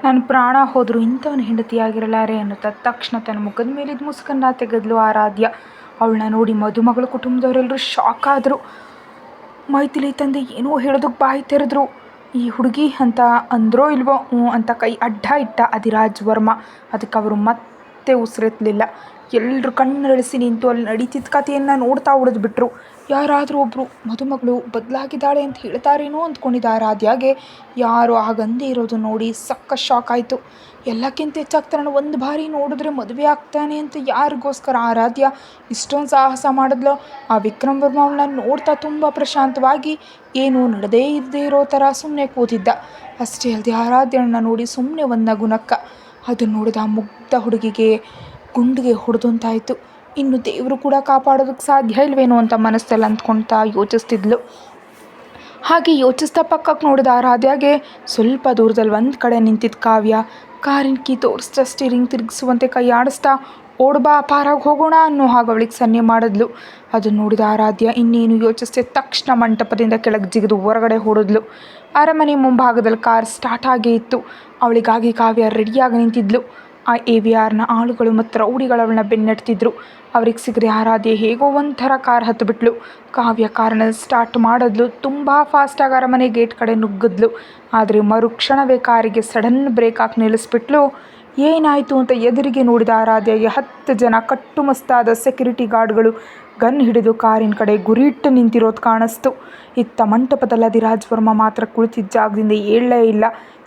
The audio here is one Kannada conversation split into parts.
ನನ್ನ ಪ್ರಾಣ ಹೋದರೂ ಇಂಥವನ ಹೆಂಡತಿಯಾಗಿರಲಾರೆ ಅನ್ನುತ್ತಾ ತಕ್ಷಣ ತನ್ನ ಮುಖದ ಮೇಲಿದ್ದ ಮುಸುಕನ್ನು ತೆಗೆದ್ಲು ಆರಾಧ್ಯ. ಅವಳನ್ನ ನೋಡಿ ಮದುಮಗಳ ಕುಟುಂಬದವರೆಲ್ಲರೂ ಶಾಕ್ ಆದರು. ಮೈಥಿಲಿ ತಂದೆ ಏನೋ ಹೇಳೋದಕ್ಕೆ ಬಾಯಿ ತೆರೆದ್ರು. ಈ ಹುಡುಗಿ ಅಂತ ಅಂದ್ರೋ ಇಲ್ವೋ ಅಂತ ಕೈ ಅಡ್ಡ ಇಟ್ಟ ಅಧಿರಾಜ್ ವರ್ಮ. ಅದಕ್ಕೆ ಅವರು ಮತ್ತೆ ಉಸಿರೆತ್ತಲಿಲ್ಲ. ಎಲ್ಲರೂ ಕಣ್ಣರಳಿಸಿ ನಿಂತು ಅಲ್ಲಿ ನಡೀತಿದ್ದ ಕಥೆಯನ್ನು ನೋಡ್ತಾ ಉಳಿದ್ಬಿಟ್ರು. ಯಾರಾದರೂ ಒಬ್ಬರು ಮದುಮಗಳು ಬದಲಾಗಿದ್ದಾಳೆ ಅಂತ ಹೇಳ್ತಾರೇನೋ ಅಂದ್ಕೊಂಡಿದ್ದ ಆರಾಧ್ಯಾಗೆ ಯಾರು ಹಾಗಂದೇ ಇರೋದು ನೋಡಿ ಸಕ್ಕ ಶಾಕ್ ಆಯಿತು. ಎಲ್ಲಕ್ಕಿಂತ ಹೆಚ್ಚಾಗಿ ತನ್ನ ಒಂದು ಬಾರಿ ನೋಡಿದ್ರೆ ಮದುವೆ ಆಗ್ತಾನೆ ಅಂತ ಯಾರಿಗೋಸ್ಕರ ಆರಾಧ್ಯ ಇಷ್ಟೊಂದು ಸಾಹಸ ಮಾಡಿದ್ಲೋ ಆ ವಿಕ್ರಮ್ ವರ್ಮ ಅವಳನ್ನ ನೋಡ್ತಾ ತುಂಬ ಪ್ರಶಾಂತವಾಗಿ ಏನೂ ನಡೆದೇ ಇದ್ದೇ ಇರೋ ಥರ ಸುಮ್ಮನೆ ಕೂತಿದ್ದ. ಅಷ್ಟೇ ಅಲ್ಲದೆ ಆರಾಧ್ಯಳನ್ನ ನೋಡಿ ಸುಮ್ಮನೆ ಒಂದು ನಗುನಕ್ಕ. ಅದನ್ನು ನೋಡಿದ ಆ ಮುಗ್ಧ ಹುಡುಗಿಗೆ ಗುಂಡಿಗೆ ಹೊಡೆದಂತಾಯಿತು. ಇನ್ನು ದೇವರು ಕೂಡ ಕಾಪಾಡೋದಕ್ಕೆ ಸಾಧ್ಯ ಇಲ್ವೇನೋ ಅಂತ ಮನಸ್ಸಲ್ಲಿ ಅಂದ್ಕೊಳ್ತಾ ಯೋಚಿಸ್ತಿದ್ಲು. ಹಾಗೆ ಯೋಚಿಸ್ತಾ ಪಕ್ಕಕ್ಕೆ ನೋಡಿದ ಆರಾಧ್ಯಾಗೆ ಸ್ವಲ್ಪ ದೂರದಲ್ಲಿ ಒಂದು ಕಡೆ ನಿಂತಿದ್ದ ಕಾವ್ಯ ಕಾರಿನ ಕೀ ತೋರಿಸ್ತಾ ಸ್ಟೀರಿಂಗ್ ತಿರುಗಿಸುವಂತೆ ಕೈ ಆಡಿಸ್ತಾ ಓಡ್ಬಾ ಪಾರಾಗಿ ಹೋಗೋಣ ಅನ್ನೋ ಹಾಗೆ ಅವಳಿಗೆ ಸನ್ನೆ ಮಾಡಿದ್ಲು. ಅದನ್ನು ನೋಡಿದ ಆರಾಧ್ಯ ಇನ್ನೇನು ಯೋಚಿಸ್ದೆ ತಕ್ಷಣ ಮಂಟಪದಿಂದ ಕೆಳಗೆ ಜಿಗಿದು ಹೊರಗಡೆ ಹೊಡೆದ್ಲು. ಅರಮನೆ ಮುಂಭಾಗದಲ್ಲಿ ಕಾರ್ ಸ್ಟಾರ್ಟ್ ಆಗೇ ಇತ್ತು. ಅವಳಿಗಾಗಿ ಕಾವ್ಯ ರೆಡಿಯಾಗಿ ನಿಂತಿದ್ಲು. ಆ AVRನ ಆಳುಗಳು ಮತ್ತು ರೌಡಿಗಳು ಅವಳನ್ನ ಬೆನ್ನಟ್ತಿದ್ರು. ಅವ್ರಿಗೆ ಸಿಗದೆ ಆರಾಧ್ಯ ಹೇಗೋ ಒಂಥರ ಕಾರ್ ಹತ್ತಿಬಿಟ್ಲು. ಕಾವ್ಯ ಕಾರನ್ನ ಸ್ಟಾರ್ಟ್ ಮಾಡಿದ್ಲು. ತುಂಬ ಫಾಸ್ಟಾಗಿ ಅರಮನೆ ಗೇಟ್ ಕಡೆ ನುಗ್ಗಿದ್ಲು. ಆದರೆ ಮರುಕ್ಷಣವೇ ಕಾರಿಗೆ ಸಡನ್ ಬ್ರೇಕ್ ಹಾಕಿ ನಿಲ್ಲಿಸ್ಬಿಟ್ಲು. ಏನಾಯಿತು ಅಂತ ಎದುರಿಗೆ ನೋಡಿದ ಆರಾಧ್ಯಗೆ 10 ಜನ ಕಟ್ಟುಮಸ್ತಾದ ಸೆಕ್ಯೂರಿಟಿ ಗಾರ್ಡ್ಗಳು ಗನ್ ಹಿಡಿದು ಕಾರಿನ ಕಡೆ ಗುರಿಯಿಟ್ಟು ನಿಂತಿರೋದು ಕಾಣಿಸ್ತು. ಇತ್ತ ಮಂಟಪದಲ್ಲಿ ಅಧಿರಾಜ್ ವರ್ಮ ಮಾತ್ರ ಕುಳಿತಿದ್ದ ಜಾಗದಿಂದ ಏಳಲೇ ಇಲ್ಲ.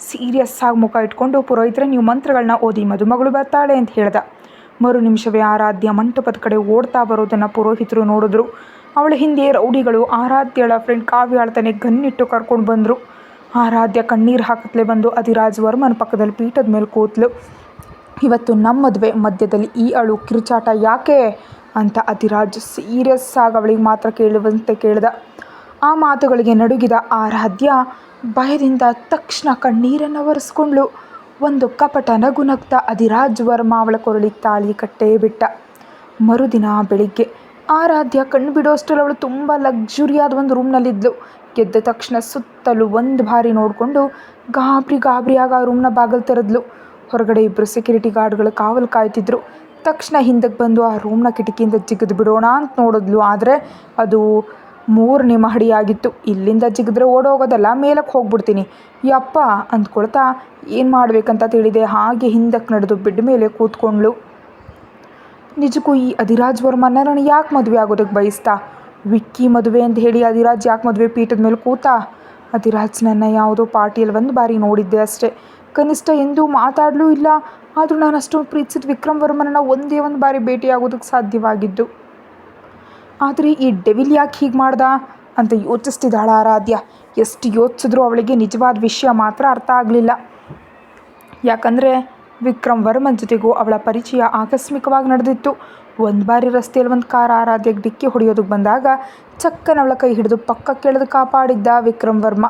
ಸೀರಿಯಸ್ ಆಗಿ ಮುಖ ಇಟ್ಕೊಂಡು ಪುರೋಹಿತರೆ ನೀವು ಮಂತ್ರಗಳನ್ನ ಓದಿ ಮದುಮಗಳು ಬರ್ತಾಳೆ ಅಂತ ಹೇಳ್ದ. ಮರು ನಿಮಿಷವೇ ಆರಾಧ್ಯ ಮಂಟಪದ ಕಡೆ ಓಡ್ತಾ ಬರೋದನ್ನು ಪುರೋಹಿತರು ನೋಡಿದ್ರು. ಅವಳ ಹಿಂದೆ ರೌಡಿಗಳು ಆರಾಧ್ಯಳ ಫ್ರೆಂಡ್ ಕಾವ್ಯ ತಾನೆ ಗನ್ನಿಟ್ಟು ಕರ್ಕೊಂಡು ಬಂದರು. ಆರಾಧ್ಯ ಕಣ್ಣೀರು ಹಾಕತ್ಲೇ ಬಂದು ಅಧಿರಾಜ್ ವರ್ಮನ ಪಕ್ಕದಲ್ಲಿ ಪೀಠದ ಮೇಲೆ ಕೂತ್ಲು. ಇವತ್ತು ನಮ್ಮ ಮದುವೆ ಮಧ್ಯದಲ್ಲಿ ಈ ಅಳು ಕಿರುಚಾಟ ಯಾಕೆ ಅಂತ ಅಧಿರಾಜ್ ಸೀರಿಯಸ್ ಆಗಿ ಅವಳಿಗೆ ಮಾತ್ರ ಕೇಳುವಂತೆ ಕೇಳ್ದ. ಆ ಮಾತುಗಳಿಗೆ ನಡುಗಿದ ಆರಾಧ್ಯ ಭಯದಿಂದ ತಕ್ಷಣ ಕಣ್ಣೀರನ್ನು ಒರೆಸ್ಕೊಂಡ್ಳು. ಒಂದು ಕಪಟ ನಗು ನಗ್ತಾ ಅಧಿರಾಜ್ ವರ್ಮ ಅವಳ ಕೊರಳಿಗೆ ತಾಳಿ ಕಟ್ಟೇ ಬಿಟ್ಟ. ಮರುದಿನ ಬೆಳಿಗ್ಗೆ ಆರಾಧ್ಯ ಕಣ್ಣು ಬಿಡೋಷ್ಟರಲ್ಲಿ ಅವಳು ತುಂಬ ಲಕ್ಸುರಿಯಾದ ಒಂದು ರೂಮ್ನಲ್ಲಿದ್ಲು. ಗೆದ್ದ ತಕ್ಷಣ ಸುತ್ತಲೂ ಒಂದು ಬಾರಿ ನೋಡಿಕೊಂಡು ಗಾಬರಿಯಾಗಿ ಆ ರೂಮ್ನ ಬಾಗಿಲು ತೆರೆದ್ಲು. ಹೊರಗಡೆ ಇಬ್ಬರು ಸೆಕ್ಯೂರಿಟಿ ಗಾರ್ಡ್ಗಳು ಕಾವಲು ಕಾಯ್ತಿದ್ರು. ತಕ್ಷಣ ಹಿಂದಕ್ಕೆ ಬಂದು ಆ ರೂಮ್ನ ಕಿಟಕಿಯಿಂದ ಜಿಗಿದು ಬಿಡೋಣ ಅಂತ ನೋಡಿದ್ಲು. ಆದರೆ ಅದು 3ನೇ ಮಹಡಿಯಾಗಿತ್ತು. ಇಲ್ಲಿಂದ ಜಿಗಿದ್ರೆ ಓಡೋಗೋದಲ್ಲ, ಮೇಲಕ್ಕೆ ಹೋಗ್ಬಿಡ್ತೀನಿ ಯಪ್ಪ ಅಂದ್ಕೊಳ್ತಾ ಏನು ಮಾಡಬೇಕಂತ ತಿಳಿದೆ ಹಾಗೆ ಹಿಂದಕ್ಕೆ ನಡೆದು ಬೆಡ್ ಮೇಲೆ ಕೂತ್ಕೊಂಡ್ಳು. ನಿಜಕ್ಕೂ ಈ ಅಧಿರಾಜ್ ವರ್ಮನ ನಾನು ಯಾಕೆ ಮದುವೆ ಆಗೋದಕ್ಕೆ ಬಯಸ್ತಾ? ವಿಕ್ಕಿ ಮದುವೆ ಅಂತ ಹೇಳಿ ಅಧಿರಾಜ್ ಯಾಕೆ ಮದುವೆ ಪೀಠದ ಮೇಲೆ ಕೂತಾ? ಅಧಿರಾಜ್ ನನ್ನ ಯಾವುದೋ ಪಾರ್ಟಿಯಲ್ಲಿ ಒಂದು ಬಾರಿ ನೋಡಿದ್ದೆ ಅಷ್ಟೇ, ಕನಿಷ್ಠ ಎಂದೂ ಮಾತಾಡಲೂ ಇಲ್ಲ. ಆದರೂ ನಾನು ಅಷ್ಟೊಂದು ಪ್ರೀತಿಸಿದ ವಿಕ್ರಮ್ ವರ್ಮನನ್ನು ಒಂದೇ ಒಂದು ಬಾರಿ ಭೇಟಿಯಾಗೋದಕ್ಕೆ ಸಾಧ್ಯವಾಗಿದ್ದು. ಆದರೆ ಈ ಡೆವಿಲ್ ಯಾಕೆ ಹೀಗೆ ಮಾಡ್ದ ಅಂತ ಯೋಚಿಸ್ತಿದ್ದಾಳ ಆರಾಧ್ಯ. ಎಷ್ಟು ಯೋಚಿಸಿದ್ರೂ ಅವಳಿಗೆ ನಿಜವಾದ ವಿಷಯ ಮಾತ್ರ ಅರ್ಥ ಆಗಲಿಲ್ಲ. ಯಾಕಂದರೆ ವಿಕ್ರಮ್ ವರ್ಮನ್ ಜೊತೆಗೂ ಅವಳ ಪರಿಚಯ ಆಕಸ್ಮಿಕವಾಗಿ ನಡೆದಿತ್ತು. ಒಂದು ಬಾರಿ ರಸ್ತೆಯಲ್ಲಿ ಒಂದು ಕಾರ್ ಆರಾಧ್ಯಕ್ಕೆ ಡಿಕ್ಕಿ ಹೊಡೆಯೋದಕ್ಕೆ ಬಂದಾಗ ಚಕ್ಕನ ಅವಳ ಕೈ ಹಿಡಿದು ಪಕ್ಕಕ್ಕೆ ಎಳೆದು ಕಾಪಾಡಿದ್ದ ವಿಕ್ರಮ್ ವರ್ಮ.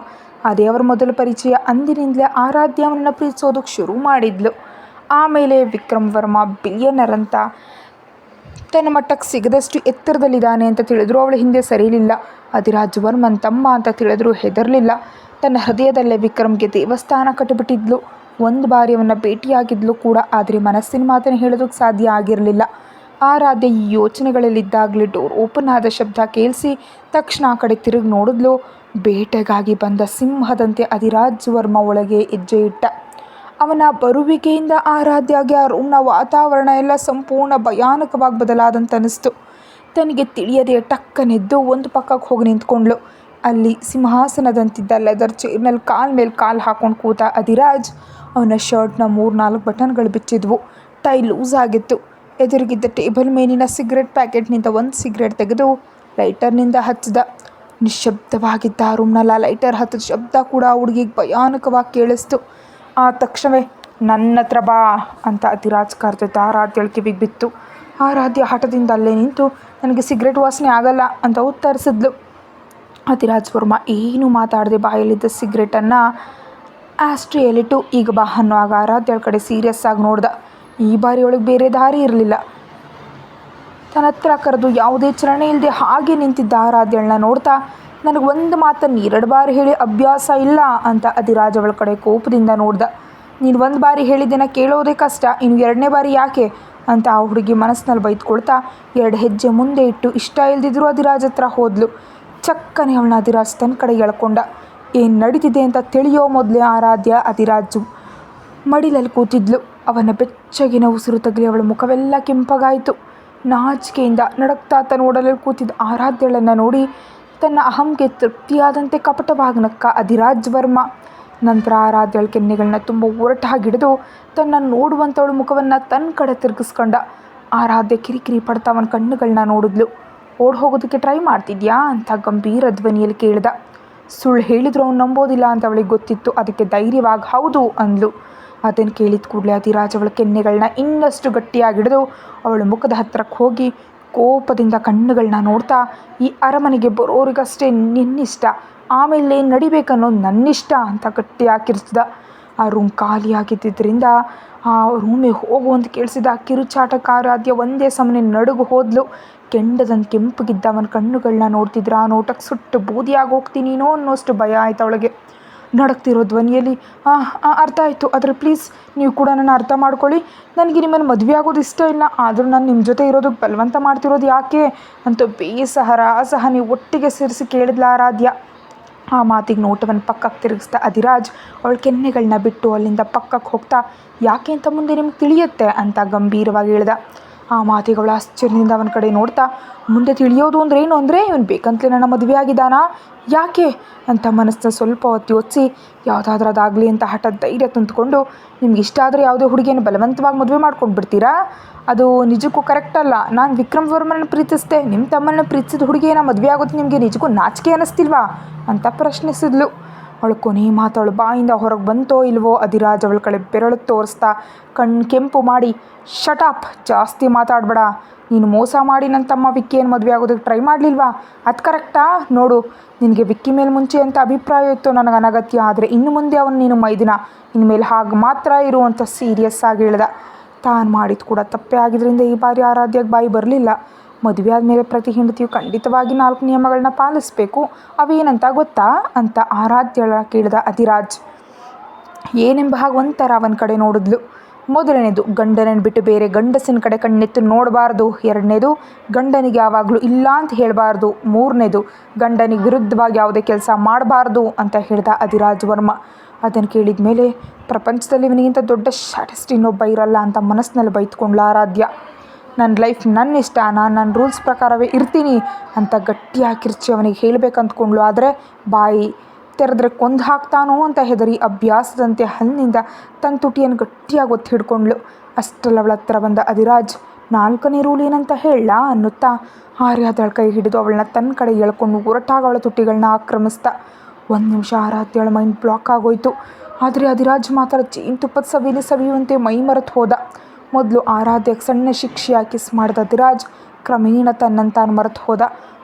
ಅದೇ ಅವರ ಮೊದಲ ಪರಿಚಯ. ಅಂದಿನಿಂದಲೇ ಆರಾಧ್ಯ ಅವನನ್ನು ಪ್ರೀತಿಸೋದಕ್ಕೆ ಶುರು ಮಾಡಿದ್ಲು. ಆಮೇಲೆ ವಿಕ್ರಮ್ ವರ್ಮ ಬಿಲಿಯನರ್ ಅಂತ ತನ್ನ ಮಟ್ಟಕ್ಕೆ ಸಿಗದಷ್ಟು ಎತ್ತರದಲ್ಲಿದ್ದಾನೆ ಅಂತ ತಿಳಿದ್ರು ಅವಳ ಹಿಂದೆ ಸರಿಲಿಲ್ಲ. ಅಧಿರಾಜ್ ವರ್ಮನ್ ತಮ್ಮ ಅಂತ ತಿಳಿದ್ರು ಹೆದರಲಿಲ್ಲ. ತನ್ನ ಹೃದಯದಲ್ಲೇ ವಿಕ್ರಮ್ಗೆ ದೇವಸ್ಥಾನ ಕಟ್ಟಿಬಿಟ್ಟಿದ್ಲು. ಒಂದು ಬಾರಿ ಅವನ್ನ ಭೇಟಿಯಾಗಿದ್ಲು ಕೂಡ, ಆದರೆ ಮನಸ್ಸಿನ ಮಾತನ್ನು ಹೇಳೋದಕ್ಕೆ ಸಾಧ್ಯ ಆಗಿರಲಿಲ್ಲ. ಆರಾಧ್ಯ ಈ ಯೋಚನೆಗಳಲ್ಲಿದ್ದಾಗಲೇ ಡೋರ್ ಓಪನ್ ಆದ ಶಬ್ದ ಕೇಳಿಸಿ ತಕ್ಷಣ ಆ ಕಡೆ ತಿರುಗಿ ನೋಡಿದ್ಲು. ಬೇಟೆಗಾಗಿ ಬಂದ ಸಿಂಹದಂತೆ ಅಧಿರಾಜ್ ವರ್ಮ ಒಳಗೆ ಹೆಜ್ಜೆ ಇಟ್ಟ. ಅವನ ಬರುವಿಕೆಯಿಂದ ಆರಾಧ್ಯಗೆ ಆ ರೂಮ್ನ ವಾತಾವರಣ ಎಲ್ಲ ಸಂಪೂರ್ಣ ಭಯಾನಕವಾಗಿ ಬದಲಾದಂತೆ ಅನ್ನಿಸ್ತು. ತನಗೆ ತಿಳಿಯದೆ ಟಕ್ಕನೆದ್ದು ಒಂದು ಪಕ್ಕಕ್ಕೆ ಹೋಗಿ ನಿಂತ್ಕೊಂಡ್ಳು. ಅಲ್ಲಿ ಸಿಂಹಾಸನದಂತಿದ್ದ ಲೆದರ್ ಚೇರ್ನಲ್ಲಿ ಮೇಲೆ ಕಾಲು ಹಾಕ್ಕೊಂಡು ಕೂತ ಅಧಿರಾಜ್. ಅವನ ಶರ್ಟ್ನ 3-4 ಬಟನ್ಗಳು ಬಿಚ್ಚಿದ್ವು. ಟೈ ಲೂಸ್ ಆಗಿತ್ತು. ಎದುರಿಗಿದ್ದ ಟೇಬಲ್ ಮೇಲಿನ ಸಿಗರೆಟ್ ಪ್ಯಾಕೆಟ್ನಿಂದ ಒಂದು ಸಿಗರೆಟ್ ತೆಗೆದು ಲೈಟರ್ನಿಂದ ಹಚ್ಚಿದ. ನಿಶ್ಶಬ್ದವಾಗಿದ್ದ ಆ ರೂಮ್ನಲ್ಲಿ ಲೈಟರ್ ಹತ್ತಿದ ಶಬ್ದ ಕೂಡ ಹುಡುಗಿಗೆ ಭಯಾನಕವಾಗಿ ಕೇಳಿಸ್ತು. ಆ ತಕ್ಷಣವೇ ನನ್ನ ಹತ್ರ ಬಾ ಅಂತ ಅಧಿರಾಜ್ ಕರೆದಿದ್ದ ಆರಾಧ್ಯಳ ಕಿವಿಗೆ ಬಿತ್ತು. ಆರಾಧ್ಯ ಹಠದಿಂದ ಅಲ್ಲೇ ನಿಂತು ನನಗೆ ಸಿಗರೆಟ್ ವಾಸನೆ ಆಗಲ್ಲ ಅಂತ ಉತ್ತರಿಸಿದ್ಲು. ಅಧಿರಾಜ್ ವರ್ಮ ಏನು ಮಾತಾಡದೆ ಬಾಯಲ್ಲಿದ್ದ ಸಿಗರೆಟನ್ನು ಆಸ್ಟ್ರಿಯಲ್ಲಿಟ್ಟು ಈಗ ಬಾ ಅನ್ನೋ ಆಗ ಆರಾಧ್ಯಳ ಕಡೆ ಸೀರಿಯಸ್ ಆಗಿ ನೋಡ್ದ. ಈ ಬಾರಿ ಒಳಗೆ ಬೇರೆ ದಾರಿ ಇರಲಿಲ್ಲ. ತನ್ನ ಹತ್ರ ಕರೆದು ಯಾವುದೇ ಚಲನೆ ಇಲ್ಲದೆ ಹಾಗೆ ನಿಂತಿದ್ದ ಆರಾಧ್ಯಳನ್ನ ನೋಡ್ತಾ ನನಗೆ ಒಂದು ಮಾತನ್ನು 2 ಬಾರಿ ಹೇಳಿ ಅಭ್ಯಾಸ ಇಲ್ಲ ಅಂತ ಅಧಿರಾಜ್ ಅವಳ ಕಡೆ ಕೋಪದಿಂದ ನೋಡ್ದ. ನೀನು ಒಂದು ಬಾರಿ ಹೇಳಿದ್ದನ್ನು ಕೇಳೋದೇ ಕಷ್ಟ, ಇನ್ನು ಎರಡನೇ ಬಾರಿ ಯಾಕೆ ಅಂತ ಆ ಹುಡುಗಿ ಮನಸ್ಸಿನಲ್ಲಿ ಬೈದ್ಕೊಳ್ತಾ 2 ಹೆಜ್ಜೆ ಮುಂದೆ ಇಟ್ಟು ಇಷ್ಟ ಇಲ್ದಿದ್ರು ಅಧಿರಾಜ್ ಹತ್ರ ಹೋದ್ಲು. ಚಕ್ಕನೆ ಅವಳನ್ನ ಅಧಿರಾಜ್ ತನ್ನ ಕಡೆ ಎಳ್ಕೊಂಡ. ಏನು ನಡೀತಿದೆ ಅಂತ ತಿಳಿಯೋ ಮೊದಲೇ ಆರಾಧ್ಯ ಅಧಿರಾಜು ಮಡಿಲಲ್ಲಿ ಕೂತಿದ್ಲು. ಅವನ ಬೆಚ್ಚಗಿನ ಉಸಿರು ತಗಲಿ ಅವಳ ಮುಖವೆಲ್ಲ ಕೆಂಪಗಾಯಿತು. ನಾಚಿಕೆಯಿಂದ ನಡಕ್ತಾ ನೋಡಲು ಕೂತಿದ್ದ ಆರಾಧ್ಯಳನ್ನು ನೋಡಿ ತನ್ನ ಅಹಂಗೆ ತೃಪ್ತಿಯಾದಂತೆ ಕಪಟವಾಗಿ ನಕ್ಕ ಅಧಿರಾಜ್ ವರ್ಮ. ನಂತರ ಆರಾಧ್ಯಳ ಕೆನ್ನೆಗಳನ್ನ ತುಂಬ ಒರಟಾಗಿಡಿದು ತನ್ನ ನೋಡುವಂಥವಳ ಮುಖವನ್ನು ತನ್ನ ಕಡೆ ತಿರುಗಿಸ್ಕೊಂಡ. ಆರಾಧ್ಯ ಕಿರಿಕಿರಿ ಪಡ್ತಾ ಅವನ ಕಣ್ಣುಗಳನ್ನ ನೋಡಿದ್ಲು. ಓಡ್ ಹೋಗೋದಕ್ಕೆ ಟ್ರೈ ಮಾಡ್ತಿದ್ಯಾ ಅಂತ ಗಂಭೀರ ಧ್ವನಿಯಲ್ಲಿ ಕೇಳ್ದ. ಸುಳ್ಳು ಹೇಳಿದ್ರು ಅವ್ನು ನಂಬೋದಿಲ್ಲ ಅಂತ ಅವಳಿಗೆ ಗೊತ್ತಿತ್ತು. ಅದಕ್ಕೆ ಧೈರ್ಯವಾಗಿ ಹೌದು ಅಂದ್ಲು. ಅದನ್ನು ಕೇಳಿದ ಕೂಡಲೇ ಅಧಿರಾಜ್ ಅವಳ ಕೆನ್ನೆಗಳನ್ನ ಇನ್ನಷ್ಟು ಗಟ್ಟಿಯಾಗಿಡಿದು ಅವಳ ಮುಖದ ಹತ್ತಿರಕ್ಕೆ ಹೋಗಿ ಕೋಪದಿಂದ ಕಣ್ಣುಗಳನ್ನ ನೋಡ್ತಾ, ಈ ಅರಮನೆಗೆ ಬರೋರಿಗಷ್ಟೇ ನಿನ್ನಿಷ್ಟ, ಆಮೇಲೆ ನಡಿಬೇಕನ್ನೋದು ನನ್ನಿಷ್ಟ ಅಂತ ಗಟ್ಟಿಯಾಗಿ ಕಿರ್ಚಿದ. ಆ ರೂಮ್ ಖಾಲಿಯಾಗಿದ್ದರಿಂದ ಆ ರೂಮಿಗೆ ಹೋಗುವಂತ ಕೇಳಿಸಿದ ಕಿರುಚಾಟಕ್ಕೆ ಆರಾಧ್ಯ ಒಂದೇ ಸಮನೆ ನಡುಗು ಹೋದ್ಲು. ಕೆಂಡದಂತ ಕೆಂಪಗಿದ್ದ ಅವನ ಕಣ್ಣುಗಳನ್ನ ನೋಡ್ತಿದ್ರ ಆ ನೋಟಕ್ಕೆ ಸುಟ್ಟು ಬೂದಿಯಾಗಿ ಹೋಗ್ತೀನೇನೋ ಅನ್ನೋಷ್ಟು ಭಯ ಆಯ್ತು ಅವಳಿಗೆ. ನಡಕ್ತಿರೋ ಧ್ವನಿಯಲ್ಲಿ ಅರ್ಥ ಆಯಿತು, ಆದರೆ ಪ್ಲೀಸ್ ನೀವು ಕೂಡ ನನ್ನ ಅರ್ಥ ಮಾಡ್ಕೊಳ್ಳಿ. ನನಗೆ ನಿಮ್ಮನ್ನು ಮದುವೆ ಆಗೋದು ಇಷ್ಟ ಇಲ್ಲ, ಆದರೂ ನಾನು ನಿಮ್ಮ ಜೊತೆ ಇರೋದಕ್ಕೆ ಬಲವಂತ ಮಾಡ್ತಿರೋದು ಯಾಕೆ ಅಂತ ಬೇಸಹರ ಅಸಹನೆ ಒಟ್ಟಿಗೆ ಸೇರಿಸಿ ಕೇಳಿದ್ಲ ಆರಾಧ್ಯ. ಆ ಮಾತಿಗೆ ನೋಟವನ್ನು ಪಕ್ಕಕ್ಕೆ ತಿರುಗಿಸ್ತಾ ಅಧಿರಾಜ್ ಅವಳ ಕೆನ್ನೆಗಳನ್ನ ಬಿಟ್ಟು ಅಲ್ಲಿಂದ ಪಕ್ಕಕ್ಕೆ ಹೋಗ್ತಾ, ಯಾಕೆ ಅಂತ ಮುಂದೆ ನಿಮ್ಗೆ ತಿಳಿಯುತ್ತೆ ಅಂತ ಗಂಭೀರವಾಗಿ ಹೇಳ್ದ. ಆ ಮಾತಿಗೆ ಅವಳ ಆಶ್ಚರ್ಯದಿಂದ ಅವನ ಕಡೆ ನೋಡ್ತಾ, ಮುಂದೆ ತಿಳಿಯೋದು ಅಂದ್ರೆ ಏನು ಅಂದರೆ ಇವನು ಬೇಕಂತಲೇ ನನ್ನ ಮದುವೆ ಆಗಿದ್ದಾನಾ, ಯಾಕೆ ಅಂತ ಮನಸ್ಸನ್ನ ಸ್ವಲ್ಪ ಹೊತ್ತು ಯೋಚಿಸಿ ಯಾವುದಾದ್ರೂ ಅದಾಗಲಿ ಅಂತ ಹಠದ ಧೈರ್ಯ ತಂದುಕೊಂಡು, ನಿಮ್ಗೆ ಇಷ್ಟ ಆದರೆ ಯಾವುದೇ ಹುಡುಗಿಯನ್ನು ಬಲವಂತವಾಗಿ ಮದುವೆ ಮಾಡ್ಕೊಂಡು ಬಿಡ್ತೀರಾ? ಅದು ನಿಜಕ್ಕೂ ಕರೆಕ್ಟ್ ಅಲ್ಲ. ನಾನು ವಿಕ್ರಮ್ ವರ್ಮನ ಪ್ರೀತಿಸ್ದೆ, ನಿಮ್ಮ ತಮ್ಮನ ಪ್ರೀತಿಸಿದ ಹುಡುಗಿಯನ್ನು ಮದುವೆ ಆಗೋದು ನಿಮಗೆ ನಿಜಕ್ಕೂ ನಾಚಿಕೆ ಅನ್ನಿಸ್ತಿಲ್ವಾ ಅಂತ ಪ್ರಶ್ನಿಸಿದ್ಲು. ಅವಳು ಕೊನೆ ಮಾತು ಅವಳು ಬಾಯಿಂದ ಹೊರಗೆ ಬಂತೋ ಇಲ್ವೋ ಅಧಿರಾಜ್ ಅವಳ ಕಡೆ ಬೆರಳು ತೋರಿಸ್ತಾ ಕಣ್ಣು ಕೆಂಪು ಮಾಡಿ, ಶಟಾಪ್, ಜಾಸ್ತಿ ಮಾತಾಡಬೇಡ. ನೀನು ಮೋಸ ಮಾಡಿ ನನ್ನ ತಮ್ಮ ವಿಕ್ಕಿಯನ್ನು ಮದುವೆ ಆಗೋದಕ್ಕೆ ಟ್ರೈ ಮಾಡಲಿಲ್ವಾ? ಅದು ಕರೆಕ್ಟಾ? ನೋಡು, ನಿನಗೆ ವಿಕ್ಕಿ ಮೇಲೆ ಮುಂಚೆ ಅಂತ ಅಭಿಪ್ರಾಯ ಇತ್ತು ನನಗೆ ಅನಗತ್ಯ, ಆದರೆ ಇನ್ನು ಮುಂದೆ ಅವನು ನೀನು ಮೈದಿನ, ಇನ್ಮೇಲೆ ಹಾಗೆ ಮಾತ್ರ ಇರು ಅಂತ ಸೀರಿಯಸ್ ಆಗಿ ಹೇಳ್ದ. ತಾನು ಮಾಡಿದ್ದು ಕೂಡ ತಪ್ಪೇ ಆಗಿದ್ದರಿಂದ ಈ ಬಾರಿ ಆರಾಧ್ಯಕ್ಕೆ ಬಾಯಿ ಬರಲಿಲ್ಲ. ಮದುವೆ ಆದಮೇಲೆ ಪ್ರತಿ ಹೆಂಡತಿಯು ಖಂಡಿತವಾಗಿ 4 ನಿಯಮಗಳನ್ನ ಪಾಲಿಸಬೇಕು, ಅವೇನಂತ ಗೊತ್ತಾ ಅಂತ ಆರಾಧ್ಯಳ ಕೇಳಿದ ಅಧಿರಾಜ್. ಏನೆಂಬ ಹಾಗೆ ಒಂಥರ ಅವನ ಕಡೆ ನೋಡಿದ್ಲು. ಮೊದಲನೇದು, ಗಂಡನನ್ನು ಬಿಟ್ಟು ಬೇರೆ ಗಂಡಸಿನ ಕಡೆ ಕಣ್ಣೆತ್ತು ನೋಡಬಾರ್ದು. 2ನೇದು, ಗಂಡನಿಗೆ ಯಾವಾಗಲೂ ಇಲ್ಲ ಅಂತ ಹೇಳಬಾರ್ದು. 3ನೇದು, ಗಂಡನಿಗೆ ವಿರುದ್ಧವಾಗಿ ಯಾವುದೇ ಕೆಲಸ ಮಾಡಬಾರ್ದು ಅಂತ ಹೇಳ್ದ ಅಧಿರಾಜ್ ವರ್ಮ. ಅದನ್ನು ಕೇಳಿದ ಮೇಲೆ ಪ್ರಪಂಚದಲ್ಲಿ ಇವನಿಗಿಂತ ದೊಡ್ಡ ಶಾಟಿಸ್ಟ್ ಇನ್ನೊಬ್ಬ ಇರಲ್ಲ ಅಂತ ಮನಸ್ಸಿನಲ್ಲಿ ಬೈತ್ಕೊಂಡ್ಲ ಆರಾಧ್ಯ. ನನ್ನ ಲೈಫ್ ನನ್ನ ಇಷ್ಟ, ನಾನು ನನ್ನ ರೂಲ್ಸ್ ಪ್ರಕಾರವೇ ಇರ್ತೀನಿ ಅಂತ ಗಟ್ಟಿಯಾಗಿ ಕಿರ್ಚಿ ಅವನಿಗೆ ಹೇಳಬೇಕಂದ್ಕೊಂಡ್ಳು. ಆದರೆ ಬಾಯಿ ತೆರೆದ್ರೆ ಕೊಂದು ಹಾಕ್ತಾನೋ ಅಂತ ಹೆದರಿ ಅಭ್ಯಾಸದಂತೆ ಹಲ್ಲಿನಿಂದ ತನ್ನ ತುಟಿಯನ್ನು ಗಟ್ಟಿಯಾಗಿ ಒತ್ತಿ ಹಿಡ್ಕೊಂಡ್ಳು. ಅಷ್ಟರಲ್ಲಿ ಅವಳ ಹತ್ರ ಬಂದ ಅಧಿರಾಜ್, 4ನೇ ರೂಲ್ ಏನಂತ ಹೇಳಲಾ ಅನ್ನುತ್ತಾ ಆರಾಧ್ಯಳ ಕೈ ಹಿಡಿದು ಅವಳನ್ನ ತನ್ನ ಕಡೆ ಎಳ್ಕೊಂಡು ಒರಟಾಗಿ ಅವಳ ತುಟಿಗಳನ್ನ ಆಕ್ರಮಿಸ್ತಾ. 1 ನಿಮಿಷ ಆರಾಧ್ಯಳ ಮೈಂಡ್ ಬ್ಲಾಕ್ ಆಗೋಯ್ತು. ಆದರೆ ಅಧಿರಾಜ್ ಮಾತ್ರ ಜೇನುತುಪ್ಪದ ಸವಿಯುವಂತೆ ಮೈ ಮರೆತು ಹೋದ. ಮೊದಲು ಆರಾಧ್ಯಕ್ಕೆ ಸಣ್ಣ ಶಿಕ್ಷೆಯ ಕಿಸ್ ಮಾಡಿದ ಅಧಿರಾಜ್ ಕ್ರಮೇಣ ತನ್ನನ್ನು ತಾನು ಮರೆತು ಹೋದ.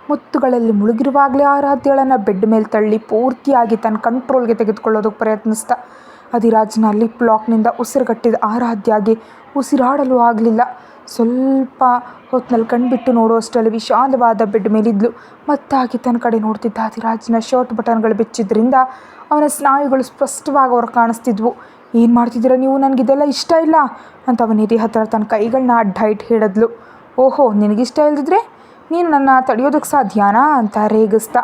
ಮುತ್ತುಗಳಲ್ಲಿ ಮುಳುಗಿರುವಾಗಲೇ ಆರಾಧ್ಯಳನ್ನು ಬೆಡ್ ಮೇಲೆ ತಳ್ಳಿ ಪೂರ್ತಿಯಾಗಿ ತನ್ನ ಕಂಟ್ರೋಲ್ಗೆ ತೆಗೆದುಕೊಳ್ಳೋದಕ್ಕೆ ಪ್ರಯತ್ನಿಸ್ದ. ಅಧಿರಾಜ್ನ ಲಿಪ್ ಲಾಕ್ನಿಂದ ಉಸಿರುಗಟ್ಟಿದ ಆರಾಧ್ಯಾಗಿ ಉಸಿರಾಡಲು ಆಗಲಿಲ್ಲ. ಸ್ವಲ್ಪ ಹೊತ್ತಿನಲ್ಲಿ ಕಣ್ಬಿಟ್ಟು ನೋಡುವಷ್ಟರಲ್ಲಿ ವಿಶಾಲವಾದ ಬೆಡ್ ಮೇಲಿದ್ಲು. ಮತ್ತಾಗಿ ತನ್ನ ಕಡೆ ನೋಡ್ತಿದ್ದ ಅಧಿರಾಜ್ನ ಶರ್ಟ್ ಬಟನ್ಗಳು ಬಿಚ್ಚಿದ್ರಿಂದ ಅವನ ಸ್ನಾಯುಗಳು ಸ್ಪಷ್ಟವಾಗಿ ಹೊರ ಕಾಣಿಸ್ತಿದ್ವು. ಏನು ಮಾಡ್ತಿದ್ದೀರಾ ನೀವು, ನನಗಿದೆಲ್ಲ ಇಷ್ಟ ಇಲ್ಲ ಅಂತ ಅವನ ಎದೆ ಹತ್ತಿರ ತನ್ನ ಕೈಗಳನ್ನ ಅಡ್ಡ ಇಟ್ಟು ಹೇಳಿದ್ಲು. ಓಹೋ, ನಿನಗಿಷ್ಟ ಇಲ್ದಿದ್ರೆ ನೀನು ನನ್ನ ತಡೆಯೋದಕ್ಕೆ ಸಾಧ್ಯನಾ ಅಂತ ರೇಗಿಸ್ದ.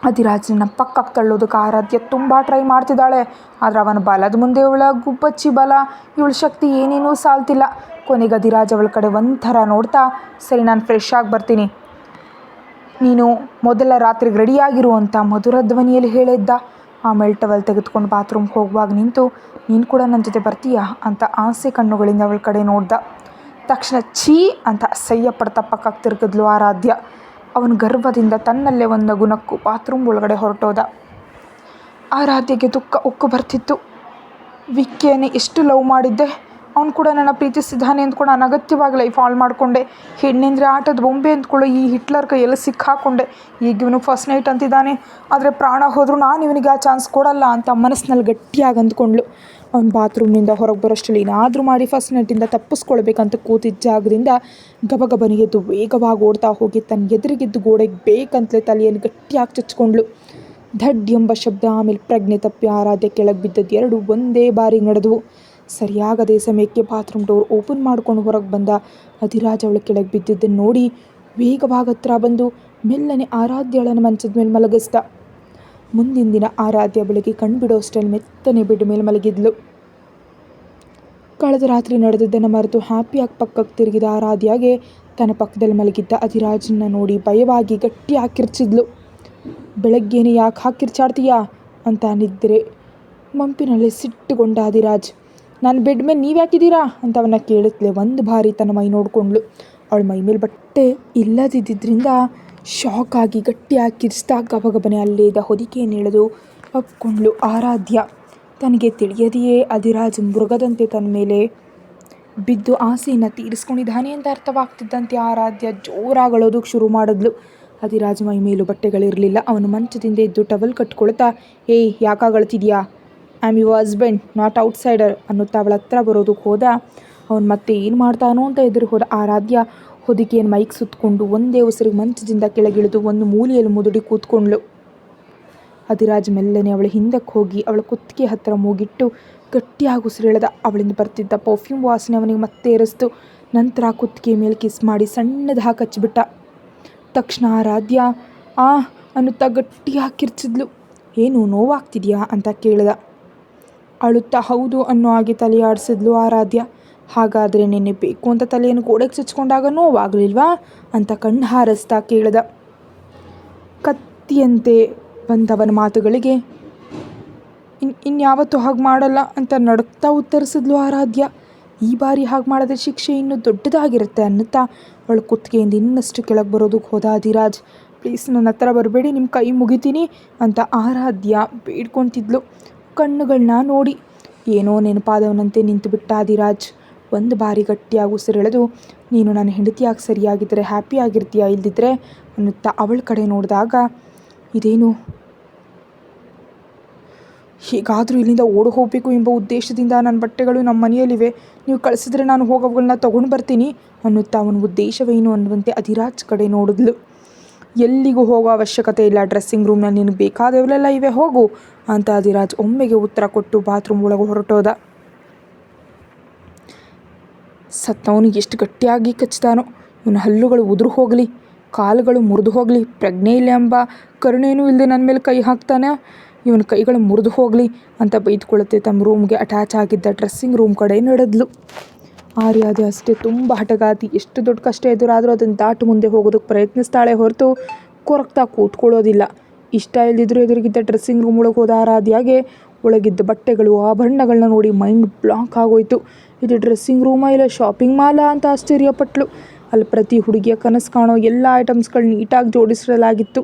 ಅಧಿರಾಜ್ನ ಪಕ್ಕಕ್ಕೆ ತಳ್ಳೋದಕ್ಕೆ ಆರಾಧ್ಯ ತುಂಬ ಟ್ರೈ ಮಾಡ್ತಿದ್ದಾಳೆ. ಆದರೆ ಅವನ ಬಲದ ಮುಂದೆ ಇವಳ ಗುಬ್ಬಚ್ಚಿ ಬಲ, ಇವಳ ಶಕ್ತಿ ಏನೇನೂ ಸಾಲ್ತಿಲ್ಲ. ಕೊನೆಗೆ ಅಧಿರಾಜ್ ಅವಳ ಕಡೆ ಒಂಥರ ನೋಡ್ತಾ, ಸರಿ ನಾನು ಫ್ರೆಶ್ ಆಗಿ ಬರ್ತೀನಿ, ನೀನು ಮೊದಲ ರಾತ್ರಿಗೆ ರೆಡಿಯಾಗಿರು ಅಂತ ಮಧುರ ಧ್ವನಿಯಲ್ಲಿ ಹೇಳಿದ್ದ. ಆಮೇಲೆ ಟವಲ್ ತೆಗೆದುಕೊಂಡು ಬಾತ್ರೂಮ್ಗೆ ಹೋಗುವಾಗ ನಿಂತು, ನೀನು ಕೂಡ ನನ್ನ ಜೊತೆ ಬರ್ತೀಯಾ ಅಂತ ಆಸೆ ಕಣ್ಣುಗಳಿಂದ ಅವಳ ಕಡೆ ನೋಡ್ದ. ತಕ್ಷಣ ಛೀ ಅಂತ ಅಸಹ್ಯ ಪಡ್ತಾ ಪಕ್ಕಕ್ಕೆ ತಿರುಗಿದ್ಲು ಆರಾಧ್ಯ. ಅವನ ಗರ್ವದಿಂದ ತನ್ನಲ್ಲೇ ಒಂದು ನಗುನಕ್ಕು ಬಾತ್ರೂಮ್ ಒಳಗಡೆ ಹೊರಟೋದ. ಆರಾಧ್ಯಗೆ ದುಃಖ ಉಕ್ಕು ಬರ್ತಿತ್ತು. ವಿಕ್ಕಿಯನ್ನು ಎಷ್ಟು ಲವ್ ಮಾಡಿದ್ದೆ, ಅವನು ಕೂಡ ನನ್ನ ಪ್ರೀತಿಸಿದ್ದಾನೆ ಅಂದ್ಕೊಂಡು ಅನಗತ್ಯವಾಗಿ ಲೈಫ್ ಹಾಳು ಮಾಡಿಕೊಂಡೆ. ಹೆಣ್ಣೆಂದರೆ ಆಟದ ಬೊಂಬೆ ಅಂದ್ಕೊಳ್ಳೋ ಈ ಹಿಟ್ಲರ್ ಕೈಯಲ್ಲಿ ಸಿಕ್ಕಾಕೊಂಡೆ. ಈಗ ಇವನು ಫಸ್ಟ್ ನೈಟ್ ಅಂತಿದ್ದಾನೆ, ಆದರೆ ಪ್ರಾಣ ಹೋದರೂ ನಾನು ಇವನಿಗೆ ಆ ಚಾನ್ಸ್ ಕೊಡಲ್ಲ ಅಂತ ಮನಸ್ಸಿನಲ್ಲಿ ಗಟ್ಟಿಯಾಗಿ ಅಂದ್ಕೊಂಡ್ಳು. ಅವ್ನು ಬಾತ್ರೂಮ್ನಿಂದ ಹೊರಗೆ ಬರೋಷ್ಟರಲ್ಲಿ ಏನಾದರೂ ಮಾಡಿ ಫಸ್ಟ್ ನೈಟಿಂದ ತಪ್ಪಿಸ್ಕೊಳ್ಬೇಕಂತ ಕೂತಿದ್ದ ಜಾಗದಿಂದ ಗಬಗಬನ ಎದ್ದು ವೇಗವಾಗಿ ಓಡ್ತಾ ಹೋಗಿ ತನ್ನ ಎದುರಿಗಿದ್ದು ಗೋಡೆಗೆ ಬೇಕಂತಲೇ ತಲೆಯನ್ನು ಗಟ್ಟಿಯಾಗಿ ಚಚ್ಕೊಂಡ್ಳು. ಧಡ್ ಎಂಬ ಶಬ್ದ, ಆಮೇಲೆ ಪ್ರಜ್ಞೆ ತಪ್ಪಿ ಆರಾಧ್ಯ ಕೆಳಗೆ ಬಿದ್ದದ್ದು ಎರಡು ಒಂದೇ ಬಾರಿ ನಡೆದವು. ಸರಿಯಾಗದೇ ಸಮಯಕ್ಕೆ ಬಾತ್ರೂಮ್ ಡೋರ್ ಓಪನ್ ಮಾಡ್ಕೊಂಡು ಹೊರಗೆ ಬಂದ ಅಧಿರಾಜ್ ಅವಳು ಕೆಳಗೆ ಬಿದ್ದಿದ್ದನ್ನು ನೋಡಿ ವೇಗವಾಗಿ ಹತ್ರ ಬಂದು ಮೆಲ್ಲನೆ ಆರಾಧ್ಯಳನ್ನು ಮಂಚದ ಮೇಲೆ ಮಲಗಿಸ್ದ. ಮುಂದಿನ ದಿನ ಆರಾಧ್ಯ ಬೆಳಗ್ಗೆ ಕಣ್ಬಿಡೋ ಅಷ್ಟರಲ್ಲಿ ಮೆತ್ತನೆ ಬೆಡ್ ಮೇಲೆ ಮಲಗಿದ್ಲು. ಕಳೆದ ರಾತ್ರಿ ನಡೆದಿದ್ದನ್ನು ಮರೆತು ಹ್ಯಾಪಿಯಾಗಿ ಪಕ್ಕಕ್ಕೆ ತಿರುಗಿದ ಆರಾಧ್ಯಗೆ ತನ್ನ ಪಕ್ಕದಲ್ಲಿ ಮಲಗಿದ್ದ ಅಧಿರಾಜನ್ನ ನೋಡಿ ಭಯವಾಗಿ ಗಟ್ಟಿ ಹಾಕಿರ್ಚಿದ್ಲು. ಬೆಳಗ್ಗೆನೇ ಯಾಕೆ ಹಾಕಿರ್ಚಾಡ್ತೀಯಾ ಅಂತ ನಿದ್ರೆ ಮಂಪಿನಲ್ಲಿ ಸಿಟ್ಟುಗೊಂಡ ಅಧಿರಾಜ್, ನಾನು ಬೆಡ್ ಮೇಲೆ ನೀವು ಯಾಕಿದ್ದೀರಾ ಅಂತ ಅವನ್ನ ಕೇಳಿದ್ಲೆ. ಒಂದು ಬಾರಿ ತನ್ನ ಮೈ ನೋಡಿಕೊಂಡ್ಳು. ಅವಳ ಮೈ ಮೇಲೆ ಬಟ್ಟೆ ಇಲ್ಲದಿದ್ದರಿಂದ ಶಾಕ್ ಆಗಿ ಗಟ್ಟಿಯಾಗಿ ಕಿರಿಸ್ದಾಗ ಗಬಗಬನೆ ಅಲ್ಲೇ ಇದ್ದ ಹೊದಿಕೆಯನ್ನು ಎಳೆದು ಅಪ್ಕೊಂಡ್ಳು. ಆರಾಧ್ಯ ತನಗೆ ತಿಳಿಯದೆಯೇ ಅಧಿರಾಜ್ ಮೃಗದಂತೆ ತನ್ನ ಮೇಲೆ ಬಿದ್ದು ಆಸೆಯನ್ನು ತೀರಿಸ್ಕೊಂಡಿದ್ದಾನೆ ಅಂತ ಅರ್ಥವಾಗ್ತಿದ್ದಂತೆ ಆರಾಧ್ಯ ಜೋರಾಗಳೋದಕ್ಕೆ ಶುರು ಮಾಡಿದ್ಲು. ಅಧಿರಾಜ್ ಮೈ ಮೇಲೂ ಬಟ್ಟೆಗಳಿರಲಿಲ್ಲ. ಅವನು ಮಂಚದಿಂದ ಎದ್ದು ಟವಲ್ ಕಟ್ಕೊಳ್ತಾ, ಏಯ್ ಯಾಕಾಗಳ್ತಿದ್ಯಾ, I am your husband not outsider ಅನ್ನುತ್ತಾ ಅವಳ ಹತ್ರ ಬರೋದಕ್ಕೆ ಹೋದ. ಅವನು ಮತ್ತೆ ಏನು ಮಾಡ್ತಾನೋ ಅಂತ ಎದುರು ಹೋದ. ಆರಾಧ್ಯ ಹೊದಿಕೆಯನ್ನು ಮೈಗೆ ಸುತ್ತಕೊಂಡು ಒಂದೇ ಉಸಿರಿಗೆ ಮಂಚದಿಂದ ಕೆಳಗಿಳಿದು ಒಂದು ಮೂಲೆಯಲ್ಲಿ ಮುದುಡಿ ಕೂತ್ಕೊಂಡ್ಳು. ಅಧಿರಾಜ್ ಮೆಲ್ಲನೆ ಅವಳ ಹಿಂದಕ್ಕೆ ಹೋಗಿ ಅವಳ ಕುತ್ತಿಗೆ ಹತ್ತಿರ ಮೂಗಿಟ್ಟು ಗಟ್ಟಿಯಾಗಿ ಉಸಿರೆಳೆದ. ಅವಳಿಂದ ಬರ್ತಿದ್ದ ಪರ್ಫ್ಯೂಮ್ ವಾಸನೆ ಅವನಿಗೆ ಮತ್ತೆ ಏರಿಸ್ತು. ನಂತರ ಕುತ್ತಿಗೆ ಮೇಲೆ ಕಿಸ್ ಮಾಡಿ ಸಣ್ಣದಾಗಿ ಹಚ್ಚಿಬಿಟ್ಟ. ತಕ್ಷಣ ಆರಾಧ್ಯ ಆ ಅನ್ನುತ್ತಾ ಗಟ್ಟಿಯಾಗಿ ಕಿರ್ಚಿದ್ಲು. ಏನು ನೋವಾಗ್ತಿದೆಯಾ ಅಂತ ಕೇಳಿದ. ಅಳುತ್ತಾ ಹೌದು ಅನ್ನೋ ಹಾಗೆ ತಲೆ ಆಡಿಸಿದ್ಲು ಆರಾಧ್ಯ. ಹಾಗಾದರೆ ನಿನ್ನೆ ಬೇಕು ಅಂತ ತಲೆಯನ್ನು ಗೋಡೆಗೆ ಚಚ್ಕೊಂಡಾಗ ನೋವಾಗಲಿಲ್ವಾ ಅಂತ ಕಣ್ಣು ಹಾರಿಸ್ತಾ ಕೇಳಿದ. ಕತ್ತಿಯಂತೆ ಬಂದವನ ಮಾತುಗಳಿಗೆ ಇನ್ಯಾವತ್ತೂ ಹಾಗೆ ಮಾಡಲ್ಲ ಅಂತ ನಡುಕ್ತಾ ಉತ್ತರಿಸಿದ್ಲು ಆರಾಧ್ಯ. ಈ ಬಾರಿ ಹಾಗೆ ಮಾಡಿದ್ರೆ ಶಿಕ್ಷೆ ಇನ್ನೂ ದೊಡ್ಡದಾಗಿರುತ್ತೆ ಅನ್ನುತ್ತಾ ಅವಳ ಕುತ್ತಿಗೆಯಿಂದ ಇನ್ನಷ್ಟು ಕೆಳಗೆ ಬರೋದಕ್ಕೆ ಹೋದ ಅಧಿರಾಜ್. ಪ್ಲೀಸ್ ನನ್ನ ಹತ್ರ ಬರಬೇಡಿ, ನಿಮ್ಮ ಕೈ ಮುಗಿತೀನಿ ಅಂತ ಆರಾಧ್ಯ ಬೇಡ್ಕೊತಿದ್ಲು ಕಣ್ಣುಗಳನ್ನ ನೋಡಿ. ಏನೋ ನೆನಪಾದವನಂತೆ ನಿಂತು ಬಿಟ್ಟ ಅಧಿರಾಜ್. ಒಂದು ಬಾರಿ ಗಟ್ಟಿಯಾಗಿ ಉಸಿರೆಳೆದು, ನೀನು ನನ್ನ ಹೆಂಡತಿಯಾಗಿ ಸರಿಯಾಗಿದ್ದರೆ ಹ್ಯಾಪಿ ಆಗಿರ್ತೀಯಾ, ಇಲ್ದಿದ್ರೆ ಅನ್ನುತ್ತಾ ಅವಳ ಕಡೆ ನೋಡಿದಾಗ, ಇದೇನು ಹೇಗಾದರೂ ಇಲ್ಲಿಂದ ಓಡಿ ಹೋಗಬೇಕು ಎಂಬ ಉದ್ದೇಶದಿಂದ ನನ್ನ ಬಟ್ಟೆಗಳು ನಮ್ಮ ಮನೆಯಲ್ಲಿವೆ, ನೀವು ಕಳಿಸಿದ್ರೆ ನಾನು ಹೋಗೋವುಗಳನ್ನ ತೊಗೊಂಡು ಬರ್ತೀನಿ ಅನ್ನುತ್ತಾ ಅವನ ಉದ್ದೇಶವೇನು ಅನ್ನುವಂತೆ ಅಧಿರಾಜ್ ಕಡೆ ನೋಡಿದ್ಲು. ಎಲ್ಲಿಗೂ ಹೋಗೋ ಅವಶ್ಯಕತೆ ಇಲ್ಲ, ಡ್ರೆಸ್ಸಿಂಗ್ ರೂಮ್ನಲ್ಲಿ ನಿನಗೆ ಬೇಕಾದವಳೆಲ್ಲ ಇವೆ, ಹೋಗು ಅಂತ ಅಧಿರಾಜ್ ಒಮ್ಮೆಗೆ ಉತ್ತರ ಕೊಟ್ಟು ಬಾತ್ರೂಮ್ ಒಳಗೆ ಹೊರಟೋದ. ಸತ್ತವನಿಗೆ ಎಷ್ಟು ಗಟ್ಟಿಯಾಗಿ ಕಚ್ತಾನೋ, ಇವನ ಹಲ್ಲುಗಳು ಉದುರು ಹೋಗಲಿ, ಕಾಲುಗಳು ಮುರಿದು ಹೋಗಲಿ, ಪ್ರಜ್ಞೆ ಇಲ್ಲ ಎಂಬ ಕರುಣೆಯೂ ಇಲ್ಲದೆ ನನ್ನ ಮೇಲೆ ಕೈ ಹಾಕ್ತಾನೆ, ಇವನ ಕೈಗಳು ಮುರಿದು ಹೋಗಲಿ ಅಂತ ಬೈದ್ಕೊಳ್ಳುತ್ತೆ ತಮ್ಮ ರೂಮ್ಗೆ ಅಟ್ಯಾಚ್ ಆಗಿದ್ದ ಡ್ರೆಸ್ಸಿಂಗ್ ರೂಮ್ ಕಡೆ ನಡೆದ್ಲು. ಆರ್ಯಾದೆ ಅಷ್ಟೇ ತುಂಬ ಹಠಗಾತಿ. ಎಷ್ಟು ದೊಡ್ಡ ಕಷ್ಟ ಎದುರಾದರೂ ಅದನ್ನು ದಾಟು ಮುಂದೆ ಹೋಗೋದಕ್ಕೆ ಪ್ರಯತ್ನಿಸ್ತಾಳೆ ಹೊರತು ಕೊರಗ್ತಾ ಕೂತ್ಕೊಳ್ಳೋದಿಲ್ಲ. ಇಷ್ಟ ಇಲ್ಲದಿದ್ದರೂ ಎದುರಿಗಿದ್ದ ಡ್ರೆಸ್ಸಿಂಗ್ ರೂಮ್ ಒಳಗೆ ಹೋದ ಆರಾಧ್ಯಾಗೆ ಒಳಗಿದ್ದ ಬಟ್ಟೆಗಳು ಆಭರಣಗಳನ್ನ ನೋಡಿ ಮೈಂಡ್ ಬ್ಲಾಕ್ ಆಗೋಯ್ತು. ಇದು ಡ್ರೆಸ್ಸಿಂಗ್ ರೂಮಾ ಇಲ್ಲ ಶಾಪಿಂಗ್ ಮಾಲಾ ಅಂತ ಆಶ್ಚರ್ಯಪಟ್ಲು. ಅಲ್ಲಿ ಪ್ರತಿ ಹುಡುಗಿಯ ಕನಸು ಕಾಣೋ ಎಲ್ಲ ಐಟಮ್ಸ್ಗಳು ನೀಟಾಗಿ ಜೋಡಿಸಿಡಲಾಗಿತ್ತು.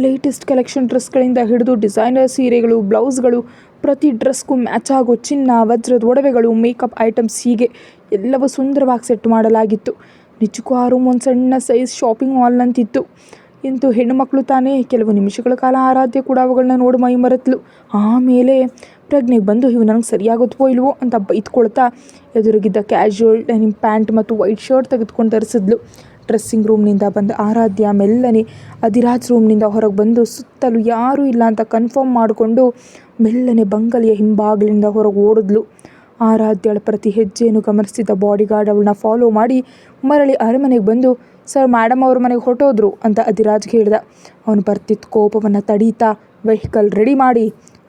ಲೇಟೆಸ್ಟ್ ಕಲೆಕ್ಷನ್ ಡ್ರೆಸ್ಗಳಿಂದ ಹಿಡಿದು ಡಿಸೈನರ್ ಸೀರೆಗಳು, ಬ್ಲೌಸ್ಗಳು, ಪ್ರತಿ ಡ್ರೆಸ್ಗೂ ಮ್ಯಾಚ್ ಆಗೋ ಚಿನ್ನ, ವಜ್ರದ ಒಡವೆಗಳು, ಮೇಕಪ್ ಐಟಮ್ಸ್, ಹೀಗೆ ಎಲ್ಲವೂ ಸುಂದರವಾಗಿ ಸೆಟ್ ಮಾಡಲಾಗಿತ್ತು. ನಿಜಕ್ಕೂ ಆ ರೂಮ್ ಒಂದು ಸಣ್ಣ ಸೈಜ್ ಶಾಪಿಂಗ್ ಮಾಲ್ನಂತಿತ್ತು. ಇಂತೂ ಹೆಣ್ಣು ಮಕ್ಕಳು ತಾನೇ. ಕೆಲವು ನಿಮಿಷಗಳ ಕಾಲ ಆರಾಧ್ಯ ಕೂಡ ಅವುಗಳನ್ನ ನೋಡಿ ಮೈ ಮರೆತಲು. ಆಮೇಲೆ ಪ್ರಜ್ಞೆಗೆ ಬಂದು ಇವು ನನಗೆ ಸರಿಯಾಗುತ್ತವೋ ಇಲ್ವೋ ಅಂತ ಬೈದ್ಕೊಳ್ತಾ ಎದುರಿಗಿದ್ದ ಕ್ಯಾಶುವಲ್ ಡೆನಿಮ್ ಪ್ಯಾಂಟ್ ಮತ್ತು ವೈಟ್ ಶರ್ಟ್ ತೆಗೆದುಕೊಂಡು ಧರಿಸಿದ್ಲು. ಡ್ರೆಸ್ಸಿಂಗ್ ರೂಮ್ನಿಂದ ಬಂದ ಆರಾಧ್ಯ ಮೆಲ್ಲನೆ ಅಧಿರಾಜ್ ರೂಮ್ನಿಂದ ಹೊರಗೆ ಬಂದು ಸುತ್ತಲೂ ಯಾರೂ ಇಲ್ಲ ಅಂತ ಕನ್ಫರ್ಮ್ ಮಾಡಿಕೊಂಡು ಮೆಲ್ಲನೆ ಬಂಗಲೆಯ ಹಿಂಬಾಗಿಲಿಂದ ಹೊರಗೆ ಓಡಿದ್ಲು. ಆರಾಧ್ಯಳ ಪ್ರತಿ ಹೆಜ್ಜೆಯನ್ನು ಗಮನಿಸ್ತಿದ್ದ ಬಾಡಿಗಾರ್ಡ್ ಅವಳನ್ನ ಫಾಲೋ ಮಾಡಿ ಮರಳಿ ಅರಮನೆಗೆ ಬಂದು, ಸರ್ ಮೇಡಮ್ ಅವ್ರ ಮನೆಗೆ ಹೊರಟೋದ್ರು ಅಂತ ಅಧಿರಾಜ್ಗೆ ಹೇಳ್ದ. ಅವನು ಬರ್ತಿದ್ದ ಕೋಪವನ್ನು ತಡೀತಾ, ವೆಹಿಕಲ್ ರೆಡಿ ಮಾಡಿ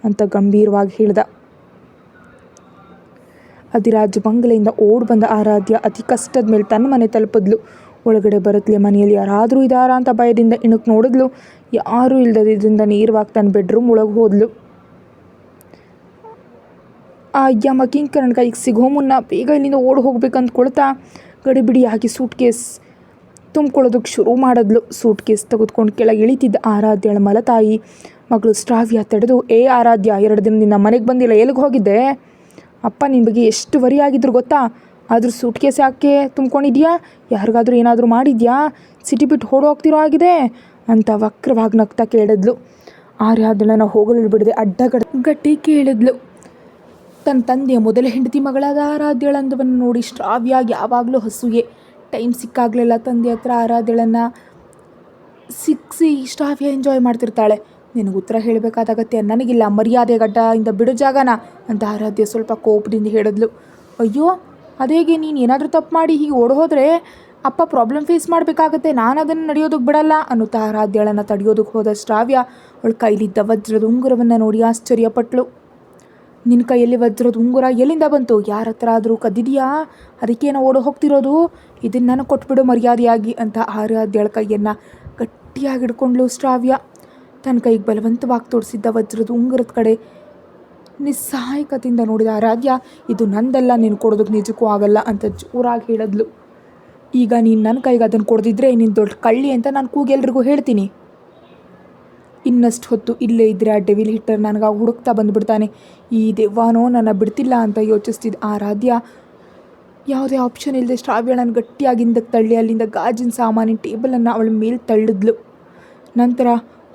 ಅಂತ ಗಂಭೀರವಾಗಿ ಹೇಳ್ದ. ಅಧಿರಾಜ್ ಬಂಗಲೆಯಿಂದ ಓಡಿ ಬಂದ ಆರಾಧ್ಯ ಅತಿ ಕಷ್ಟದ ಮೇಲೆ ತನ್ನ ಮನೆ ತಲುಪಿದ್ಲು. ಒಳಗಡೆ ಬರುತ್ತಲೇ ಮನೆಯಲ್ಲಿ ಯಾರಾದರೂ ಇದ್ದಾರಾ ಅಂತ ಭಯದಿಂದ ಇಣಕ್ಕೆ ನೋಡಿದ್ಲು. ಯಾರೂ ಇಲ್ಲದಿದ್ದರಿಂದ ನೇರವಾಗಿ ತನ್ನ ಬೆಡ್ರೂಮ್ ಒಳಗೆ ಹೋದ್ಲು. ಆ ಯಮ ಕಿಂಕರನ ಕೈಗೆ ಸಿಗೋ ಮುನ್ನ ಬೇಗ ಇಲ್ಲಿಂದ ಓಡಿ ಹೋಗ್ಬೇಕು ಅಂದ್ಕೊಳ್ತಾ ಗಡಿಬಿಡಿಯಾಗಿ ಸೂಟ್ ಕೇಸ್ ತುಂಬ್ಕೊಳ್ಳೋದಕ್ಕೆ ಶುರು ಮಾಡಿದ್ಲು. ಸೂಟ್ ಕೇಸ್ ತೆಗೆದುಕೊಂಡು ಕೆಳಗೆ ಇಳಿತಿದ್ದ ಆರಾಧ್ಯಳ ಮಲತಾಯಿ ಮಗಳು ಶ್ರಾವ್ಯ ತಡೆದು, ಏ ಆರಾಧ್ಯ, 2 ದಿನದಿಂದ ಮನೆಗೆ ಬಂದಿಲ್ಲ, ಎಲ್ಲಿಗೆ ಹೋಗಿದ್ದೆ? ಅಪ್ಪ ನಿನ್ನ ಬಗ್ಗೆ ಎಷ್ಟು ವರಿ ಆಗಿದ್ರು ಗೊತ್ತಾ? ಆದರೂ ಸೂಟ್ ಕೇಸ್ ಯಾಕೆ ತುಂಬ್ಕೊಂಡಿದ್ಯಾ? ಯಾರಿಗಾದ್ರೂ ಏನಾದರೂ ಮಾಡಿದ್ಯಾ? ಸಿಟಿ ಬಿಟ್ಟು ಹೋಗ್ತಿರೋ ಆಗಿದೆ ಅಂತ ವಕ್ರವಾಗಿ ನಗ್ತಾ ಕೇಳಿದ್ಲು. ಆರ್ಯಾದಳನ್ನ ಹೋಗಲು ಬಿಡದೆ ಗಟ್ಟಿ ಕೇಳಿದ್ಲು. ತನ್ನ ತಂದೆಯ ಮೊದಲ ಹೆಂಡತಿ ಮಗಳಾದ ಆರಾಧ್ಯಳಂದವನ್ನು ನೋಡಿ ಶ್ರಾವ್ಯ ಯಾವಾಗಲೂ ಹಸುಗೆ. ಟೈಮ್ ಸಿಕ್ಕಾಗಲೆಲ್ಲ ತಂದೆ ಹತ್ರ ಆರಾಧ್ಯಳನ್ನು ಸಿಕ್ಕಿಸಿ ಶ್ರಾವ್ಯ ಎಂಜಾಯ್ ಮಾಡ್ತಿರ್ತಾಳೆ. ನಿನಗೆ ಉತ್ತರ ಹೇಳಬೇಕಾದ ಅಗತ್ಯ ನನಗಿಲ್ಲ, ಮರ್ಯಾದೆ ಗಡ್ಡದಿಂದ ಬಿಡು ಜಾಗನ ಅಂತ ಆರಾಧ್ಯ ಸ್ವಲ್ಪ ಕೋಪದಿಂದ ಹೇಳಿದ್ಲು. ಅಯ್ಯೋ ಅದೇಗೆ, ನೀನು ಏನಾದರೂ ತಪ್ಪು ಮಾಡಿ ಹೀಗೆ ಓಡೋದ್ರೆ ಅಪ್ಪ ಪ್ರಾಬ್ಲಮ್ ಫೇಸ್ ಮಾಡಬೇಕಾಗತ್ತೆ, ನಾನು ಅದನ್ನು ನಡೆಯೋದಕ್ಕೆ ಬಿಡಲ್ಲ ಅನ್ನುತ್ತಾ ಆರಾಧ್ಯಳನ್ನು ತಡೆಯೋದಕ್ಕೆ ಹೋದ ಶ್ರಾವ್ಯ ಅವಳ ಕೈಲಿದ್ದ ವಜ್ರದ ಉಂಗುರವನ್ನು ನೋಡಿ ಆಶ್ಚರ್ಯಪಟ್ಳು. ನಿನ್ನ ಕೈಯಲ್ಲಿ ವಜ್ರದ ಉಂಗುರ ಎಲ್ಲಿಂದ ಬಂತು? ಯಾರ ಹತ್ರ ಆದರೂ ಕದ್ದಿದೆಯಾ? ಅದಕ್ಕೇನೋ ಓಡೋ ಹೋಗ್ತಿರೋದು? ಇದನ್ನು ನನಗೆ ಕೊಟ್ಬಿಡು ಮರ್ಯಾದೆಯಾಗಿ ಅಂತ ಆರಾಧ್ಯಳ ಕೈಯನ್ನು ಗಟ್ಟಿಯಾಗಿ ಹಿಡ್ಕೊಂಡ್ಲು ಶ್ರಾವ್ಯ. ತನ್ನ ಕೈಗೆ ಬಲವಂತವಾಗಿ ತೋರಿಸಿದ್ದ ವಜ್ರದ ಉಂಗುರದ ಕಡೆ ನಿಸ್ಸಹಾಯಕತೆಯಿಂದ ನೋಡಿದ ಆರಾಧ್ಯ, ಇದು ನಂದಲ್ಲ, ನೀನು ಕೊಡೋದಕ್ಕೆ ನಿಜಕ್ಕೂ ಆಗಲ್ಲ ಅಂತ ಜೋರಾಗಿ ಹೇಳಿದ್ಲು. ಈಗ ನೀನು ನನ್ನ ಕೈಗೆ ಅದನ್ನು ಕೊಡ್ದಿದ್ರೆ ನೀನು ದೊಡ್ಡ ಕಳ್ಳಿ ಅಂತ ನಾನು ಕೂಗೆಲ್ರಿಗೂ ಹೇಳ್ತೀನಿ. ಇನ್ನಷ್ಟು ಹೊತ್ತು ಇಲ್ಲೇ ಇದ್ದರೆ ಆ ಡೆವಿಲ್ ಹಿಟ್ಟರ್ ನನಗೆ ಹುಡುಕ್ತಾ ಬಂದುಬಿಡ್ತಾನೆ. ಈ ದೆವ್ವನೋ ನನ್ನ ಬಿಡ್ತಿಲ್ಲ ಅಂತ ಯೋಚಿಸ್ತಿದ್ದ ಆರಾಧ್ಯ ಯಾವುದೇ ಆಪ್ಷನ್ ಇಲ್ಲದೆ ಶ್ರಾವ್ಯಳನ್ನು ಗಟ್ಟಿಯಾಗಿ ಹಿಂದಕ್ಕೆ ತಳ್ಳಿ ಅಲ್ಲಿಂದ ಗಾಜಿನ ಸಾಮಾನಿನ ಟೇಬಲನ್ನು ಅವಳ ಮೇಲೆ ತಳ್ಳಿದ್ಲು. ನಂತರ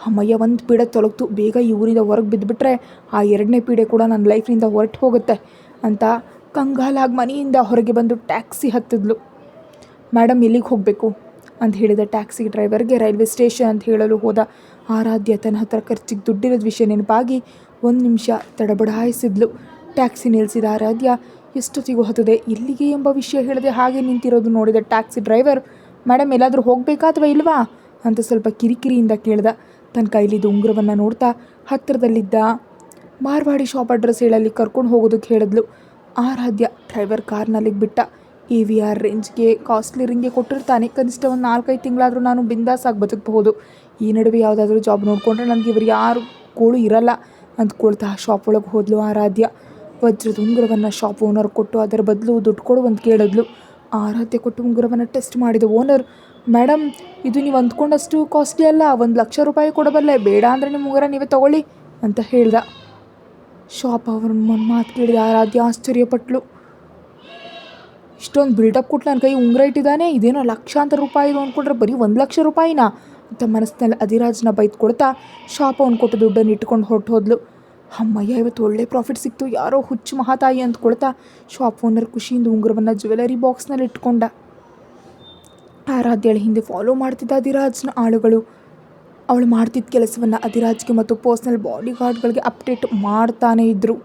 ಅಮ್ಮಯ್ಯ, ಒಂದು ಪೀಡೆ ತೊಲಗ್ತು, ಬೇಗ ಈ ಊರಿಂದ ಹೊರಗೆ ಬಿದ್ದುಬಿಟ್ರೆ ಆ ಎರಡನೇ ಪೀಡೆ ಕೂಡ ನನ್ನ ಲೈಫ್ನಿಂದ ಹೊರಟು ಹೋಗುತ್ತೆ ಅಂತ ಕಂಗಾಲಾಗಿ ಮನೆಯಿಂದ ಹೊರಗೆ ಬಂದು ಟ್ಯಾಕ್ಸಿ ಹತ್ತಿದ್ಲು. ಮೇಡಮ್ ಎಲ್ಲಿಗೆ ಹೋಗಬೇಕು ಅಂತ ಹೇಳಿದ ಟ್ಯಾಕ್ಸಿ ಡ್ರೈವರ್ಗೆ ರೈಲ್ವೆ ಸ್ಟೇಷನ್ ಅಂತ ಹೇಳಲು ಹೋದ ಆರಾಧ್ಯ ತನ್ನ ಹತ್ರ ಖರ್ಚಿಗೆ ದುಡ್ಡಿರೋದು ವಿಷಯ ನೆನಪಾಗಿ 1 ನಿಮಿಷ ತಡಬಡಾಯಿಸಿದ್ಲು. ಟ್ಯಾಕ್ಸಿ ನಿಲ್ಲಿಸಿದ ಆರಾಧ್ಯ ಎಷ್ಟೊತ್ತಿಗೂ ಹತ್ತದೆ ಎಲ್ಲಿಗೆ ಎಂಬ ವಿಷಯ ಹೇಳದೆ ಹಾಗೆ ನಿಂತಿರೋದು ನೋಡಿದ ಟ್ಯಾಕ್ಸಿ ಡ್ರೈವರ್, ಮೇಡಮ್ ಎಲ್ಲಾದರೂ ಹೋಗಬೇಕಾ ಅಥವಾ ಇಲ್ವಾ ಅಂತ ಸ್ವಲ್ಪ ಕಿರಿಕಿರಿಯಿಂದ ಕೇಳ್ದ. ತನ್ನ ಕೈಲಿದ್ದ ಉಂಗುರವನ್ನು ನೋಡ್ತಾ ಹತ್ತಿರದಲ್ಲಿದ್ದ ಮಾರ್ವಾಡಿ ಶಾಪ್ ಅಡ್ರೆಸ್ ಹೇಳಲ್ಲಿ ಕರ್ಕೊಂಡು ಹೋಗೋದಕ್ಕೆ ಹೇಳಿದ್ಲು. ಆರಾಧ್ಯ ಡ್ರೈವರ್ ಕಾರ್ನಲ್ಲಿಗೆ ಬಿಟ್ಟ. AVR ರೇಂಜ್ಗೆ ಕಾಸ್ಟ್ಲಿ ರಿಂಗೆ ಕೊಟ್ಟಿರ್ತಾನೆ, ಕನಿಷ್ಠ ಒಂದು 4-5 ತಿಂಗಳಾದರೂ ನಾನು ಬಿಂದಾಸಾಗಿ ಬದುಕಬಹುದು. ಈ ನಡುವೆ ಯಾವುದಾದ್ರೂ ಜಾಬ್ ನೋಡಿಕೊಂಡ್ರೆ ನನಗೆ ಇವರು ಯಾರು ಗೋಳು ಇರಲ್ಲ ಅಂದ್ಕೊಳ್ತಾ ಶಾಪ್ ಒಳಗೆ ಹೋದ್ಲು ಆರಾಧ್ಯ. ವಜ್ರದ ಉಂಗುರವನ್ನು ಶಾಪ್ ಓನರ್ ಕೊಟ್ಟು ಅದರ ಬದಲು ದುಡ್ಡು ಕೊಡು ಅಂತ ಕೇಳಿದ್ಲು. ಆರಾಧ್ಯ ಕೊಟ್ಟು ಉಂಗುರವನ್ನು ಟೆಸ್ಟ್ ಮಾಡಿದ ಓನರ್, ಮೇಡಮ್ ಇದು ನೀವು ಅಂದ್ಕೊಂಡಷ್ಟು ಕಾಸ್ಟ್ಲಿ ಅಲ್ಲ, 1,00,000 ರೂಪಾಯಿ ಕೊಡಬಲ್ಲೆ, ಬೇಡ ಅಂದರೆ ನಿಮ್ಮ ಉಂಗುರ ನೀವೇ ತಗೊಳ್ಳಿ ಅಂತ ಹೇಳ್ದ. ಶಾಪ್ ಅವ್ರನ್ನ ಮಾತು ಕೇಳಿದ ಆರಾಧ್ಯ ಆಶ್ಚರ್ಯಪಟ್ಲು. ಇಷ್ಟೊಂದು ಬಿಲ್ಡಪ್ ಕೊಟ್ಟು ನನ್ನ ಕೈ ಉಂಗುರ ಇಟ್ಟಿದ್ದಾನೆ, ಇದೇನೋ ಲಕ್ಷಾಂತರ ರೂಪಾಯಿದು ಅಂದ್ಕೊಂಡ್ರೆ ಬರೀ 1,00,000 ರೂಪಾಯಿನಾ ಅಂತ ಮನಸ್ಸಿನಲ್ಲಿ ಅಧಿರಾಜ್ನ ಬೈದು ಕೊಡ್ತಾ ಶಾಪ್ ಅವ್ನು ಕೊಟ್ಟು ದುಡ್ಡನ್ನು ಇಟ್ಕೊಂಡು ಹೋದ್ಲು. ಅಮ್ಮಯ್ಯ, ಇವತ್ತು ಒಳ್ಳೆ ಪ್ರಾಫಿಟ್ ಸಿಕ್ತು, ಯಾರೋ ಹುಚ್ಚು ಮಹಾತಾಯಿ ಅಂದ್ಕೊಳ್ತಾ ಶಾಪ್ ಓನರ್ ಖುಷಿಯಿಂದ ಉಂಗುರವನ್ನು ಜ್ಯುವೆಲರಿ ಬಾಕ್ಸ್ನಲ್ಲಿ ಇಟ್ಕೊಂಡ. ಆರಾಧ್ಯಳ ಹಿಂದೆ ಫಾಲೋ ಮಾಡ್ತಿದ್ದ ಅಧಿರಾಜ್ನ ಆಳುಗಳು ಅವಳು ಮಾಡ್ತಿದ್ದ ಕೆಲಸವನ್ನು ಅಧಿರಾಜ್ಗೆ ಮತ್ತು ಪರ್ಸ್ನಲ್ ಬಾಡಿ ಗಾರ್ಡ್ಗಳಿಗೆ ಅಪ್ಡೇಟ್ ಮಾಡ್ತಾನೇ ಇದ್ದರು.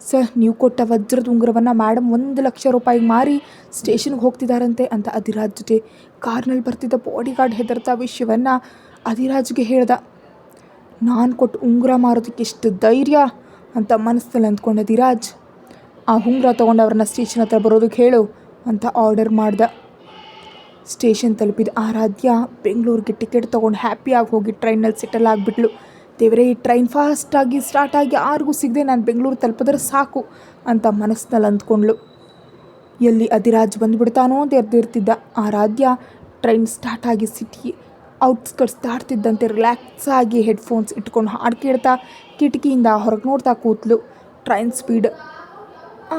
ಸರ್, ನೀವು ಕೊಟ್ಟ ವಜ್ರದ ಉಂಗುರವನ್ನು ಮೇಡಮ್ 1,00,000 ರೂಪಾಯಿಗೆ ಮಾರಿ ಸ್ಟೇಷನ್ಗೆ ಹೋಗ್ತಿದ್ದಾರಂತೆ ಅಂತ ಅಧಿರಾಜ್ ಜೊತೆ ಕಾರ್ನಲ್ಲಿ ಬರ್ತಿದ್ದ ಬಾಡಿ ಗಾರ್ಡ್ ಹೆದರ್ತಾ ವಿಷಯವನ್ನು ಅಧಿರಾಜ್ಗೆ ಹೇಳ್ದ. ನಾನು ಕೊಟ್ಟು ಉಂಗುರ ಮಾರೋದಕ್ಕೆ ಎಷ್ಟು ಧೈರ್ಯ ಅಂತ ಮನಸ್ಸಲ್ಲಿ ಅಂದ್ಕೊಂಡ ಅಧಿರಾಜ್, ಆ ಉಂಗುರ ತೊಗೊಂಡವ್ರನ್ನ ಸ್ಟೇಷನ್ ಹತ್ರ ಬರೋದಕ್ಕೆ ಹೇಳು ಅಂತ ಆರ್ಡರ್ ಮಾಡ್ದ. ಸ್ಟೇಷನ್ ತಲುಪಿದ ಆರಾಧ್ಯ ಬೆಂಗಳೂರಿಗೆ ಟಿಕೆಟ್ ತೊಗೊಂಡು ಹ್ಯಾಪಿಯಾಗಿ ಹೋಗಿ ಟ್ರೈನಲ್ಲಿ ಸೆಟಲ್ ಆಗಿಬಿಟ್ಲು. ದೇವರೇ, ಈ ಟ್ರೈನ್ ಫಾಸ್ಟಾಗಿ ಸ್ಟಾರ್ಟ್ ಆಗಿ ಯಾರಿಗೂ ಸಿಗದೆ ನಾನು ಬೆಂಗಳೂರು ತಲುಪಿದ್ರೆ ಸಾಕು ಅಂತ ಮನಸ್ಸಿನಲ್ಲಿ ಅಂದ್ಕೊಂಡ್ಳು. ಎಲ್ಲಿ ಅಧಿರಾಜ್ ಬಂದುಬಿಡ್ತಾನೋ ಅಂತ ಎರ್ದಿರ್ತಿದ್ದ ಆರಾಧ್ಯ ಟ್ರೈನ್ ಸ್ಟಾರ್ಟ್ ಆಗಿ ಸಿಟಿ ಔಟ್ಸ್ಕಟ್ಸ್ ದಾಟ್ತಿದ್ದಂತೆ ರಿಲ್ಯಾಕ್ಸ್ ಆಗಿ ಹೆಡ್ಫೋನ್ಸ್ ಇಟ್ಕೊಂಡು ಹಾಡು ಕೇಳ್ತಾ ಕಿಟಕಿಯಿಂದ ಹೊರಗೆ ನೋಡ್ತಾ ಕೂತ್ಲು. ಟ್ರೈನ್ ಸ್ಪೀಡ್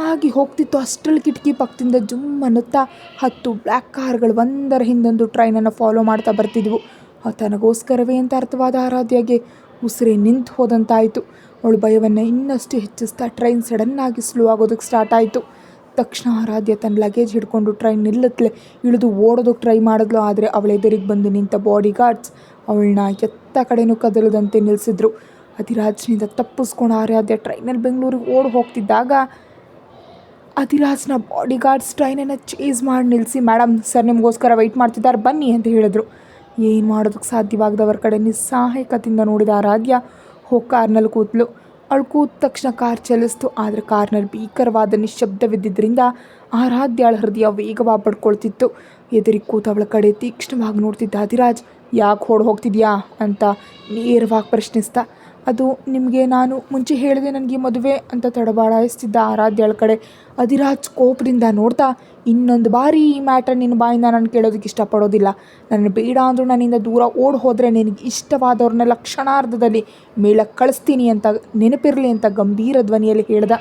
ಆಗಿ ಹೋಗ್ತಿತ್ತು. ಅಷ್ಟರಲ್ಲಿ ಕಿಟಕಿ ಪಕ್ಕದಿಂದ ಜುಮ್ ಅನ್ನುತ್ತಾ 10 ಬ್ಲ್ಯಾಕ್ ಕಾರ್ಗಳು ಒಂದರ ಹಿಂದೊಂದು ಟ್ರೈನನ್ನು ಫಾಲೋ ಮಾಡ್ತಾ ಬರ್ತಿದ್ವು. ತನಗೋಸ್ಕರವೇ ಅಂತ ಅರ್ಥವಾದ ಆರಾಧ್ಯಗೆ ಉಸಿರೇ ನಿಂತು ಹೋದಂತಾಯಿತು. ಅವಳು ಭಯವನ್ನು ಇನ್ನಷ್ಟು ಹೆಚ್ಚಿಸ್ತಾ ಟ್ರೈನ್ ಸಡನ್ನಾಗಿ ಸ್ಲೋ ಆಗೋದಕ್ಕೆ ಸ್ಟಾರ್ಟ್ ಆಯಿತು. ತಕ್ಷಣ ಆರಾಧ್ಯ ತನ್ನ ಲಗೇಜ್ ಹಿಡ್ಕೊಂಡು ಟ್ರೈನ್ ನಿಲ್ಲತ್ಲೆ ಇಳಿದು ಓಡೋದಕ್ಕೆ ಟ್ರೈ ಮಾಡಿದ್ಲು. ಆದರೆ ಅವಳ ಎದುರಿಗೆ ಬಂದು ನಿಂತ ಬಾಡಿ ಗಾರ್ಡ್ಸ್ ಅವಳನ್ನ ಎತ್ತ ಕಡೆನೂ ಕದಲದಂತೆ ನಿಲ್ಲಿಸಿದ್ರು. ಅಧಿರಾಜ್ನಿಂದ ತಪ್ಪಿಸ್ಕೊಂಡು ಆರಾಧ್ಯ ಟ್ರೈನಲ್ಲಿ ಬೆಂಗಳೂರಿಗೆ ಓಡಿ ಹೋಗ್ತಿದ್ದಾಗ ಅಧಿರಾಜ್ನ ಬಾಡಿ ಗಾರ್ಡ್ಸ್ ಟ್ರೈನನ್ನು ಚೇಸ್ ಮಾಡಿ ನಿಲ್ಲಿಸಿ, ಮೇಡಮ್ ಸರ್ ನಿಮಗೋಸ್ಕರ ವೆಯ್ಟ್ ಮಾಡ್ತಿದ್ದಾರೆ, ಬನ್ನಿ ಅಂತ ಹೇಳಿದ್ರು. ಏನು ಮಾಡೋದಕ್ಕೆ ಸಾಧ್ಯವಾಗದವ್ರ ಕಡೆ ನಿಸ್ಸಹಾಯಕತೆಯಿಂದ ನೋಡಿದ ಆರಾಧ್ಯ ಹೋಗಿ ಕಾರ್ನಲ್ಲಿ ಕೂತ್ಲು. ಅವಳು ಕೂತ ತಕ್ಷಣ ಕಾರ್ ಚಲಿಸ್ತು. ಆದರೆ ಕಾರ್ನಲ್ಲಿ ಭೀಕರವಾದ ನಿಶ್ಶಬ್ದವಿದ್ದಿದ್ದರಿಂದ ಆರಾಧ್ಯಳ ಹೃದಯ ವೇಗವಾಗಿ ಬಡ್ಕೊಳ್ತಿತ್ತು. ಎದುರಿಗೆ ಕೂತ ಅವಳ ಕಡೆ ತೀಕ್ಷ್ಣವಾಗಿ ನೋಡ್ತಿದ್ದ ಅಧಿರಾಜ್, ಯಾಕೆ ಓಡಿ ಹೋಗ್ತಿದ್ಯಾ ಅಂತ ನೇರವಾಗಿ ಪ್ರಶ್ನಿಸ್ತಾ. ಅದು ನಿಮಗೆ ನಾನು ಮುಂಚೆ ಹೇಳಿದೆ ನನಗೆ ಮದುವೆ ಅಂತ ತಡಬಾಡಾಯಿಸ್ತಿದ್ದ ಆರಾಧ್ಯಳ ಕಡೆ ಅಧಿರಾಜ್ ಕೋಪದಿಂದ ನೋಡ್ತಾ, ಇನ್ನೊಂದು ಬಾರಿ ಈ ಮ್ಯಾಟರ್ ನಿನ್ನ ಬಾಯಿಂದ ನಾನು ಕೇಳೋದಕ್ಕೆ ಇಷ್ಟಪಡೋದಿಲ್ಲ. ನನ್ನ ಬೇಡ ಅಂದರೂ ನನ್ನಿಂದ ದೂರ ಓಡಿ ಹೋದರೆ ನಿನಗೆ ಇಷ್ಟವಾದವ್ರನ್ನೆಲ್ಲ ಕ್ಷಣಾರ್ಧದಲ್ಲಿ ಮೇಲಕ್ಕೆ ಕಳಿಸ್ತೀನಿ ಅಂತ ನೆನಪಿರಲಿ ಅಂತ ಗಂಭೀರ ಧ್ವನಿಯಲ್ಲಿ ಹೇಳ್ದ.